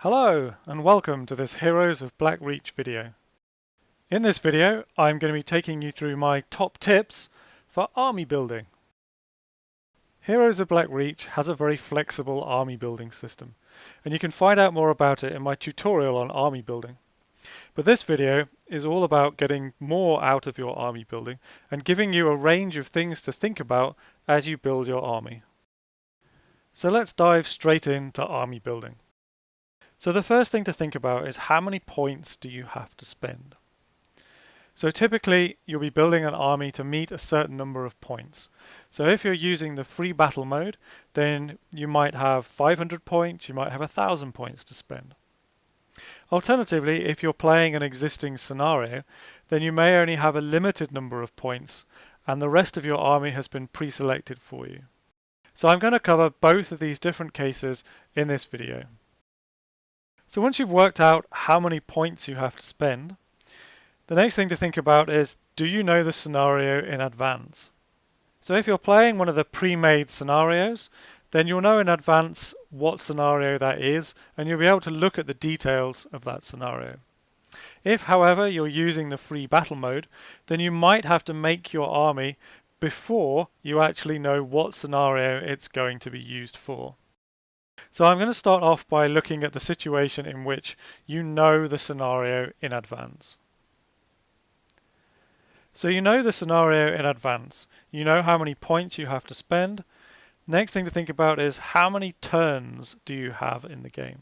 Hello and welcome to this Heroes of Black Reach video. In this video I'm going to be taking you through my top tips for army building. Heroes of Black Reach has a very flexible army building system, and you can find out more about it in my tutorial on army building. But this video is all about getting more out of your army building and giving you a range of things to think about as you build your army. So let's dive straight into army building. So the first thing to think about is how many points do you have to spend? So typically you'll be building an army to meet a certain number of points. So if you're using the free battle mode, then you might have 500 points, you might have 1,000 points to spend. Alternatively, if you're playing an existing scenario, then you may only have a limited number of points and the rest of your army has been pre-selected for you. So I'm going to cover both of these different cases in this video. So once you've worked out how many points you have to spend, the next thing to think about is, do you know the scenario in advance? So if you're playing one of the pre-made scenarios, then you'll know in advance what scenario that is, and you'll be able to look at the details of that scenario. If, however, you're using the free battle mode, then you might have to make your army before you actually know what scenario it's going to be used for. So I'm going to start off by looking at the situation in which you know the scenario in advance. So you know the scenario in advance. You know how many points you have to spend. Next thing to think about is how many turns do you have in the game.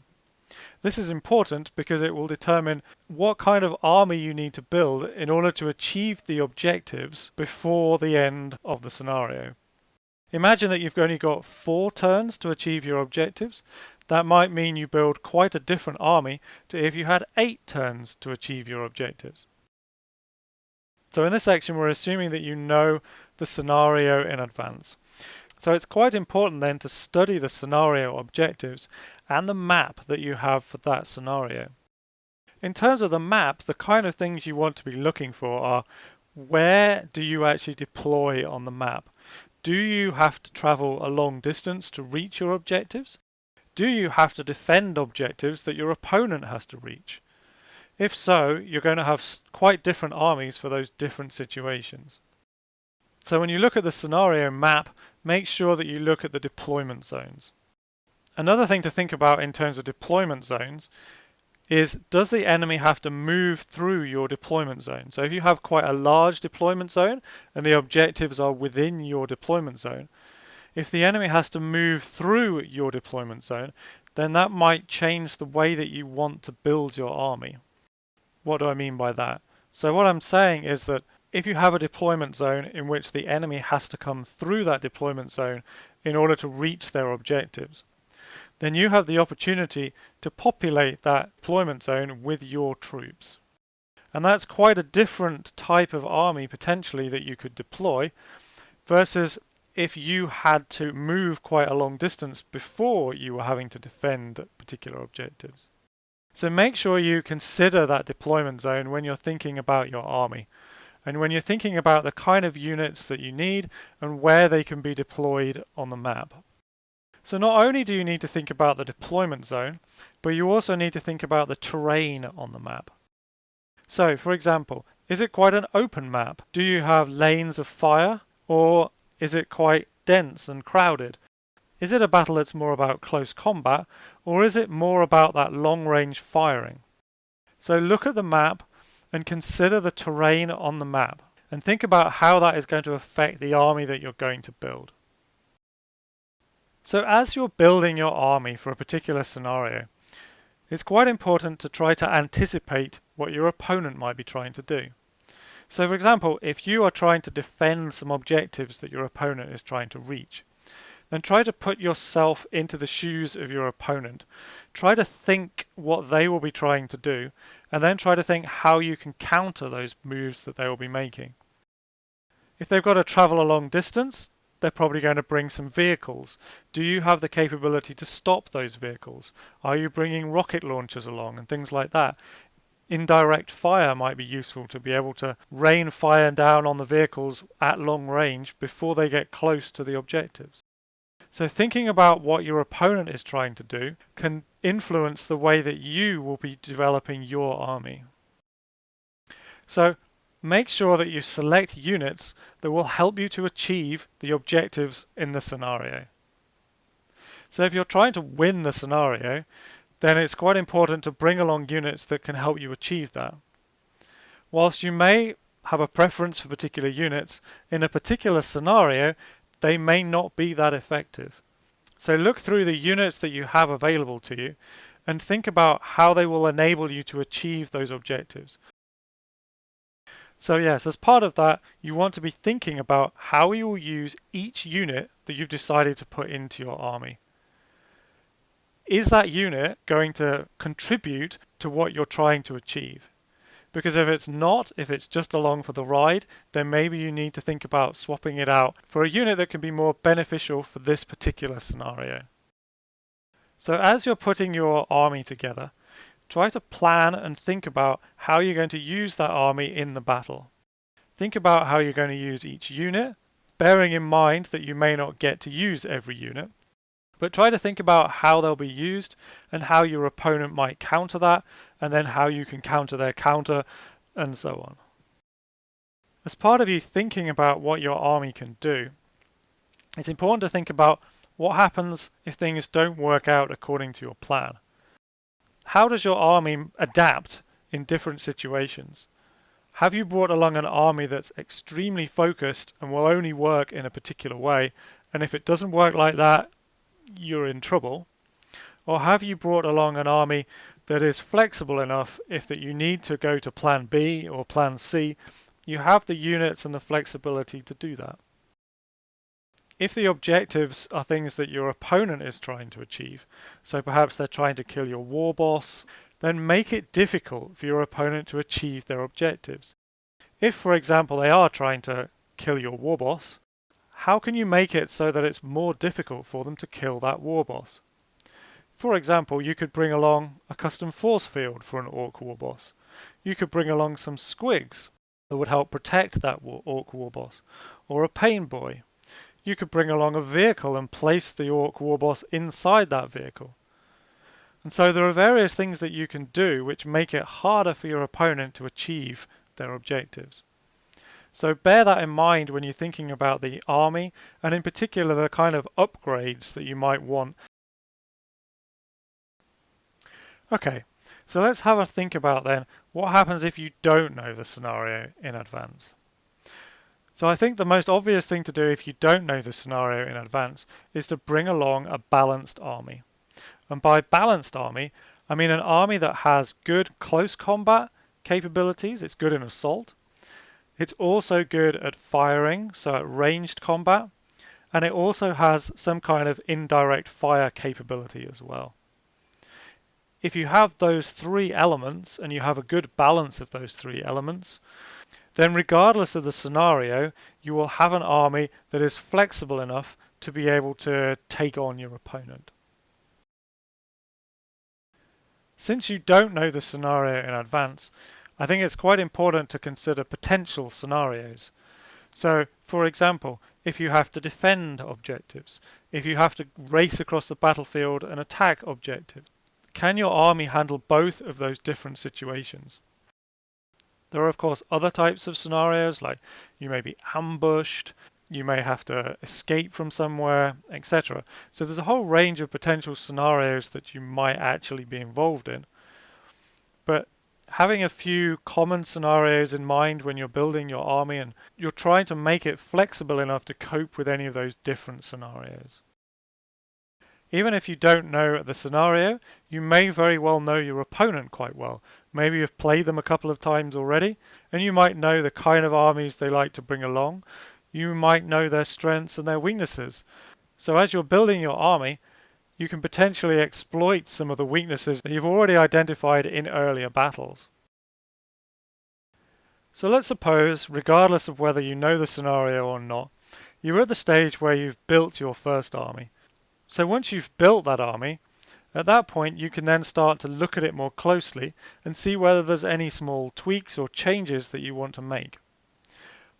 This is important because it will determine what kind of army you need to build in order to achieve the objectives before the end of the scenario. Imagine that you've only got 4 turns to achieve your objectives. That might mean you build quite a different army to if you had 8 turns to achieve your objectives. So in this section we're assuming that you know the scenario in advance. So it's quite important then to study the scenario objectives and the map that you have for that scenario. In terms of the map, the kind of things you want to be looking for are, where do you actually deploy on the map? Do you have to travel a long distance to reach your objectives? Do you have to defend objectives that your opponent has to reach? If so, you're going to have quite different armies for those different situations. So when you look at the scenario map, make sure that you look at the deployment zones. Another thing to think about in terms of deployment zones is, does the enemy have to move through your deployment zone? So if you have quite a large deployment zone and the objectives are within your deployment zone, if the enemy has to move through your deployment zone, then that might change the way that you want to build your army. What do I mean by that? So what I'm saying is that if you have a deployment zone in which the enemy has to come through that deployment zone in order to reach their objectives, then you have the opportunity to populate that deployment zone with your troops. And that's quite a different type of army potentially that you could deploy versus if you had to move quite a long distance before you were having to defend particular objectives. So make sure you consider that deployment zone when you're thinking about your army, and when you're thinking about the kind of units that you need and where they can be deployed on the map. So not only do you need to think about the deployment zone, but you also need to think about the terrain on the map. So, for example, is it quite an open map? Do you have lanes of fire, or is it quite dense and crowded? Is it a battle that's more about close combat, or is it more about that long-range firing? So look at the map and consider the terrain on the map, and think about how that is going to affect the army that you're going to build. So as you're building your army for a particular scenario, it's quite important to try to anticipate what your opponent might be trying to do. So for example, if you are trying to defend some objectives that your opponent is trying to reach, then try to put yourself into the shoes of your opponent. Try to think what they will be trying to do, and then try to think how you can counter those moves that they will be making. If they've got to travel a long distance, they're probably going to bring some vehicles. Do you have the capability to stop those vehicles? Are you bringing rocket launchers along and things like that? Indirect fire might be useful to be able to rain fire down on the vehicles at long range before they get close to the objectives. So thinking about what your opponent is trying to do can influence the way that you will be developing your army. So make sure that you select units that will help you to achieve the objectives in the scenario. So if you're trying to win the scenario, then it's quite important to bring along units that can help you achieve that. Whilst you may have a preference for particular units, in a particular scenario, they may not be that effective. So look through the units that you have available to you and think about how they will enable you to achieve those objectives. So yes, as part of that, you want to be thinking about how you will use each unit that you've decided to put into your army. Is that unit going to contribute to what you're trying to achieve? Because if it's not, if it's just along for the ride, then maybe you need to think about swapping it out for a unit that can be more beneficial for this particular scenario. So as you're putting your army together, try to plan and think about how you're going to use that army in the battle. Think about how you're going to use each unit, bearing in mind that you may not get to use every unit. But try to think about how they'll be used and how your opponent might counter that, and then how you can counter their counter, and so on. As part of you thinking about what your army can do, it's important to think about what happens if things don't work out according to your plan. How does your army adapt in different situations? Have you brought along an army that's extremely focused and will only work in a particular way, and if it doesn't work like that, you're in trouble? Or have you brought along an army that is flexible enough if that you need to go to plan B or plan C, you have the units and the flexibility to do that? If the objectives are things that your opponent is trying to achieve, so perhaps they're trying to kill your war boss, then make it difficult for your opponent to achieve their objectives. If, for example, they are trying to kill your war boss, how can you make it so that it's more difficult for them to kill that war boss? For example, you could bring along a custom force field for an orc war boss. You could bring along some squigs that would help protect that orc war boss, or a pain boy. You could bring along a vehicle and place the orc war boss inside that vehicle. And so there are various things that you can do which make it harder for your opponent to achieve their objectives. So bear that in mind when you're thinking about the army, and in particular the kind of upgrades that you might want. Okay, so let's have a think about then what happens if you don't know the scenario in advance. So I think the most obvious thing to do if you don't know the scenario in advance is to bring along a balanced army. And by balanced army, I mean an army that has good close combat capabilities. It's good in assault. It's also good at firing, so at ranged combat, and it also has some kind of indirect fire capability as well. If you have those three elements, and you have a good balance of those three elements, then regardless of the scenario, you will have an army that is flexible enough to be able to take on your opponent. Since you don't know the scenario in advance, I think it's quite important to consider potential scenarios. So, for example, if you have to defend objectives, if you have to race across the battlefield and attack objectives, can your army handle both of those different situations? There are of course other types of scenarios, like you may be ambushed, you may have to escape from somewhere, etc. So there's a whole range of potential scenarios that you might actually be involved in. But having a few common scenarios in mind when you're building your army, and you're trying to make it flexible enough to cope with any of those different scenarios. Even if you don't know the scenario, you may very well know your opponent quite well. Maybe you've played them a couple of times already, and you might know the kind of armies they like to bring along. You might know their strengths and their weaknesses. So as you're building your army, you can potentially exploit some of the weaknesses that you've already identified in earlier battles. So let's suppose, regardless of whether you know the scenario or not, you're at the stage where you've built your first army. So once you've built that army, at that point you can then start to look at it more closely and see whether there's any small tweaks or changes that you want to make.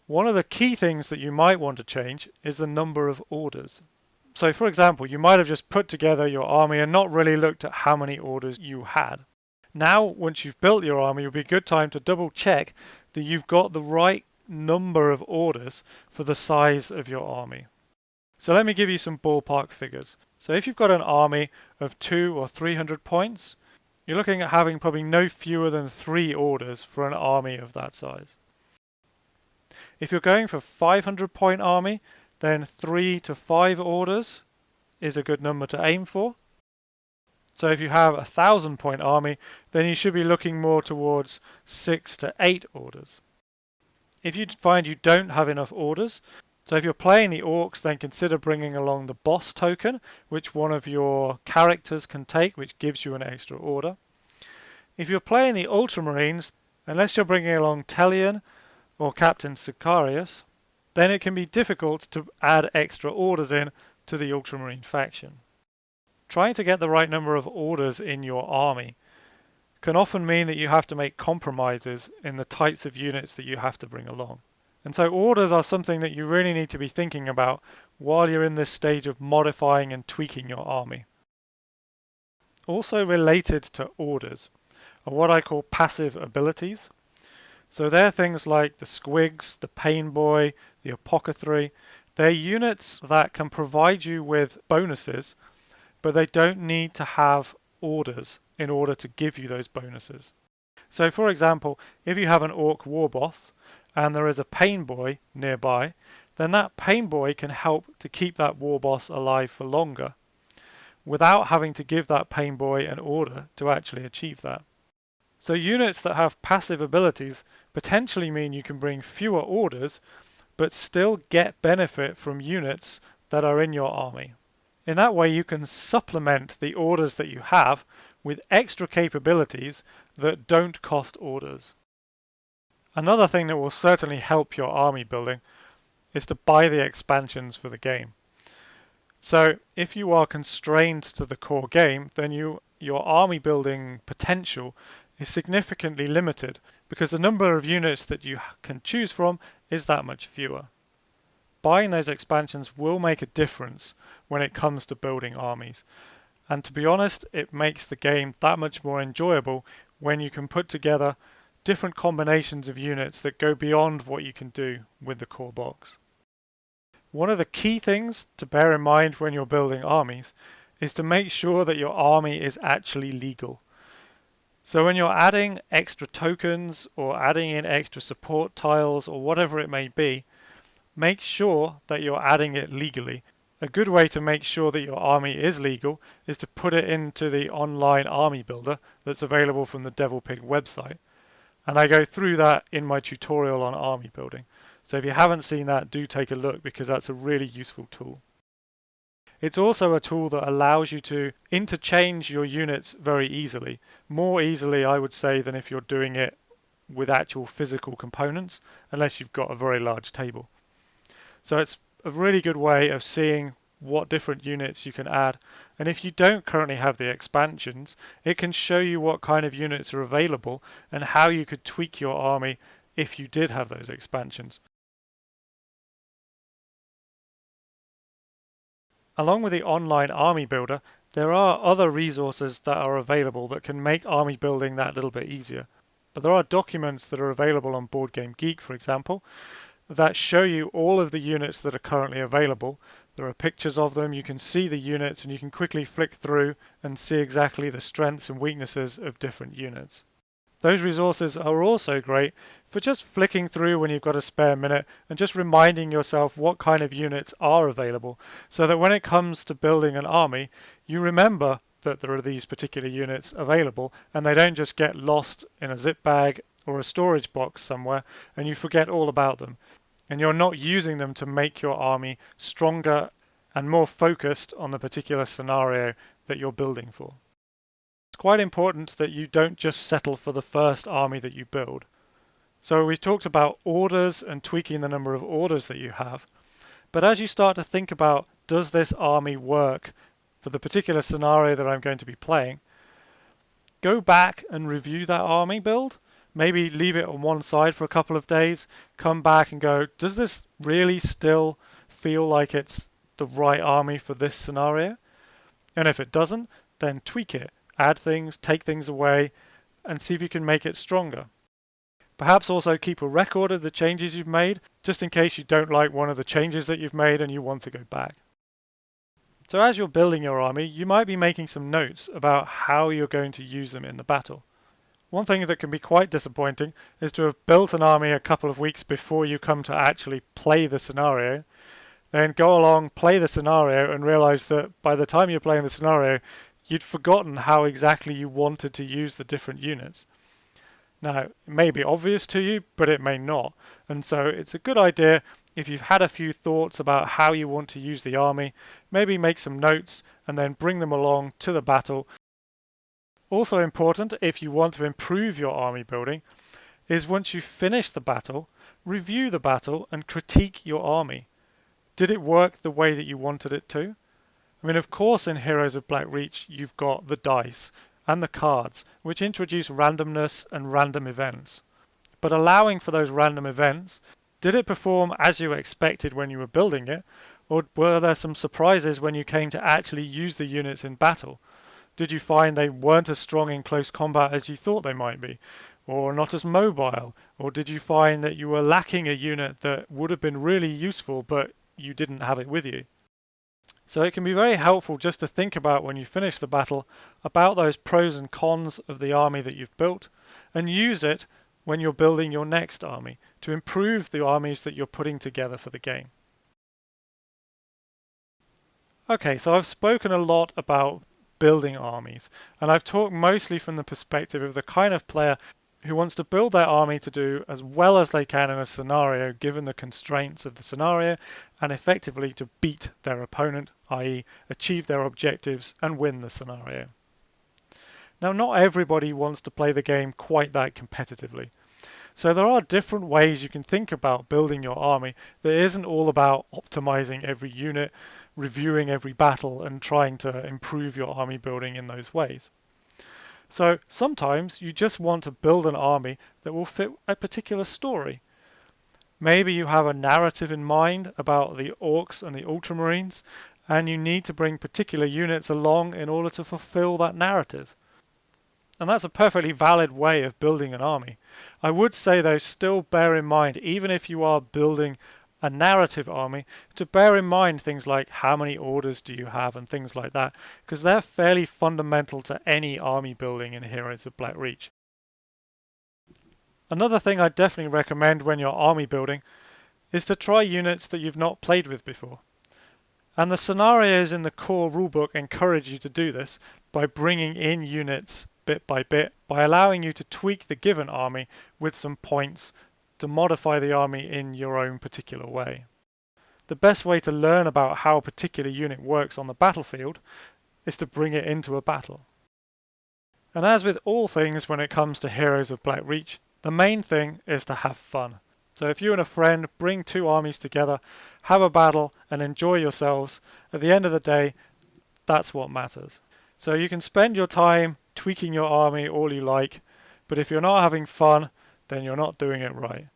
One of the key things that you might want to change is the number of orders. So for example, you might have just put together your army and not really looked at how many orders you had. Now, once you've built your army, it will be a good time to double check that you've got the right number of orders for the size of your army. So let me give you some ballpark figures. So if you've got an army of 200 or 300 points, you're looking at having probably no fewer than 3 orders for an army of that size. If you're going for 500 point army, then 3 to 5 orders is a good number to aim for. So if you have a 1,000 point army, then you should be looking more towards 6 to 8 orders. If you find you don't have enough orders, so if you're playing the orcs, then consider bringing along the boss token, which one of your characters can take, which gives you an extra order. If you're playing the ultramarines, unless you're bringing along Telion or Captain Sicarius, then it can be difficult to add extra orders in to the ultramarine faction. Trying to get the right number of orders in your army can often mean that you have to make compromises in the types of units that you have to bring along. And so orders are something that you really need to be thinking about while you're in this stage of modifying and tweaking your army. Also related to orders are what I call passive abilities. So they're things like the Squigs, the Pain Boy, the Apothecary. They're units that can provide you with bonuses, but they don't need to have orders in order to give you those bonuses. So for example, if you have an Orc War Boss and there is a Pain Boy nearby, then that Pain Boy can help to keep that War Boss alive for longer without having to give that Pain Boy an order to actually achieve that. So units that have passive abilities potentially mean you can bring fewer orders but still get benefit from units that are in your army. In that way you can supplement the orders that you have with extra capabilities that don't cost orders. Another thing that will certainly help your army building is to buy the expansions for the game. So if you are constrained to the core game, then your army building potential is significantly limited because the number of units that you can choose from is that much fewer. Buying those expansions will make a difference when it comes to building armies. And to be honest, it makes the game that much more enjoyable when you can put together different combinations of units that go beyond what you can do with the core box. One of the key things to bear in mind when you're building armies is to make sure that your army is actually legal. So when you're adding extra tokens or adding in extra support tiles or whatever it may be, make sure that you're adding it legally. A good way to make sure that your army is legal is to put it into the online army builder that's available from the Devil Pig website. And I go through that in my tutorial on army building. So if you haven't seen that, do take a look because that's a really useful tool. It's also a tool that allows you to interchange your units very easily. More easily, I would say, than if you're doing it with actual physical components, unless you've got a very large table. So it's a really good way of seeing what different units you can add. And if you don't currently have the expansions, it can show you what kind of units are available and how you could tweak your army if you did have those expansions. Along with the online army builder, there are other resources that are available that can make army building that little bit easier. But there are documents that are available on Board Game Geek, for example, that show you all of the units that are currently available. There are pictures of them, you can see the units, and you can quickly flick through and see exactly the strengths and weaknesses of different units. Those resources are also great for just flicking through when you've got a spare minute and just reminding yourself what kind of units are available, so that when it comes to building an army, you remember that there are these particular units available and they don't just get lost in a zip bag or a storage box somewhere and you forget all about them. And you're not using them to make your army stronger and more focused on the particular scenario that you're building for. It's quite important that you don't just settle for the first army that you build. So we've talked about orders and tweaking the number of orders that you have. But as you start to think about, does this army work for the particular scenario that I'm going to be playing, go back and review that army build. Maybe leave it on one side for a couple of days, come back and go, does this really still feel like it's the right army for this scenario? And if it doesn't, then tweak it, add things, take things away, and see if you can make it stronger. Perhaps also keep a record of the changes you've made, just in case you don't like one of the changes that you've made and you want to go back. So as you're building your army, you might be making some notes about how you're going to use them in the battle. One thing that can be quite disappointing is to have built an army a couple of weeks before you come to actually play the scenario, then go along, play the scenario, and realize that by the time you're playing the scenario, you'd forgotten how exactly you wanted to use the different units. Now, it may be obvious to you, but it may not. And so it's a good idea, if you've had a few thoughts about how you want to use the army, maybe make some notes and then bring them along to the battle. Also important, if you want to improve your army building, is once you finish the battle, review the battle and critique your army. Did it work the way that you wanted it to? I mean, of course, in Heroes of Black Reach, you've got the dice and the cards, which introduce randomness and random events. But allowing for those random events, did it perform as you expected when you were building it, or were there some surprises when you came to actually use the units in battle? Did you find they weren't as strong in close combat as you thought they might be, or not as mobile, or did you find that you were lacking a unit that would have been really useful but you didn't have it with you? So it can be very helpful just to think about when you finish the battle about those pros and cons of the army that you've built, and use it when you're building your next army to improve the armies that you're putting together for the game. Okay, so I've spoken a lot about building armies, and I've talked mostly from the perspective of the kind of player who wants to build their army to do as well as they can in a scenario given the constraints of the scenario, and effectively to beat their opponent, i.e. achieve their objectives and win the scenario. Now, not everybody wants to play the game quite that competitively. So there are different ways you can think about building your army that isn't all about optimizing every unit, reviewing every battle, and trying to improve your army building in those ways. So sometimes you just want to build an army that will fit a particular story. Maybe you have a narrative in mind about the orcs and the ultramarines, and you need to bring particular units along in order to fulfill that narrative. And that's a perfectly valid way of building an army. I would say, though, still bear in mind, even if you are building a narrative army, to bear in mind things like how many orders do you have and things like that, because they're fairly fundamental to any army building in Heroes of Black Reach. Another thing I definitely recommend when you're army building is to try units that you've not played with before. And the scenarios in the core rulebook encourage you to do this by bringing in units bit by bit, by allowing you to tweak the given army with some points to modify the army in your own particular way. The best way to learn about how a particular unit works on the battlefield is to bring it into a battle. And as with all things when it comes to Heroes of Black Reach, the main thing is to have fun. So if you and a friend bring two armies together, have a battle and enjoy yourselves, at the end of the day, that's what matters. So you can spend your time tweaking your army all you like, but if you're not having fun, then you're not doing it right.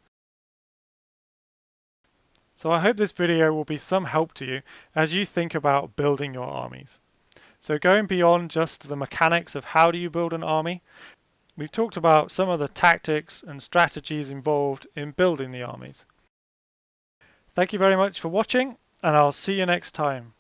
So I hope this video will be some help to you as you think about building your armies. So going beyond just the mechanics of how do you build an army, we've talked about some of the tactics and strategies involved in building the armies. Thank you very much for watching, and I'll see you next time.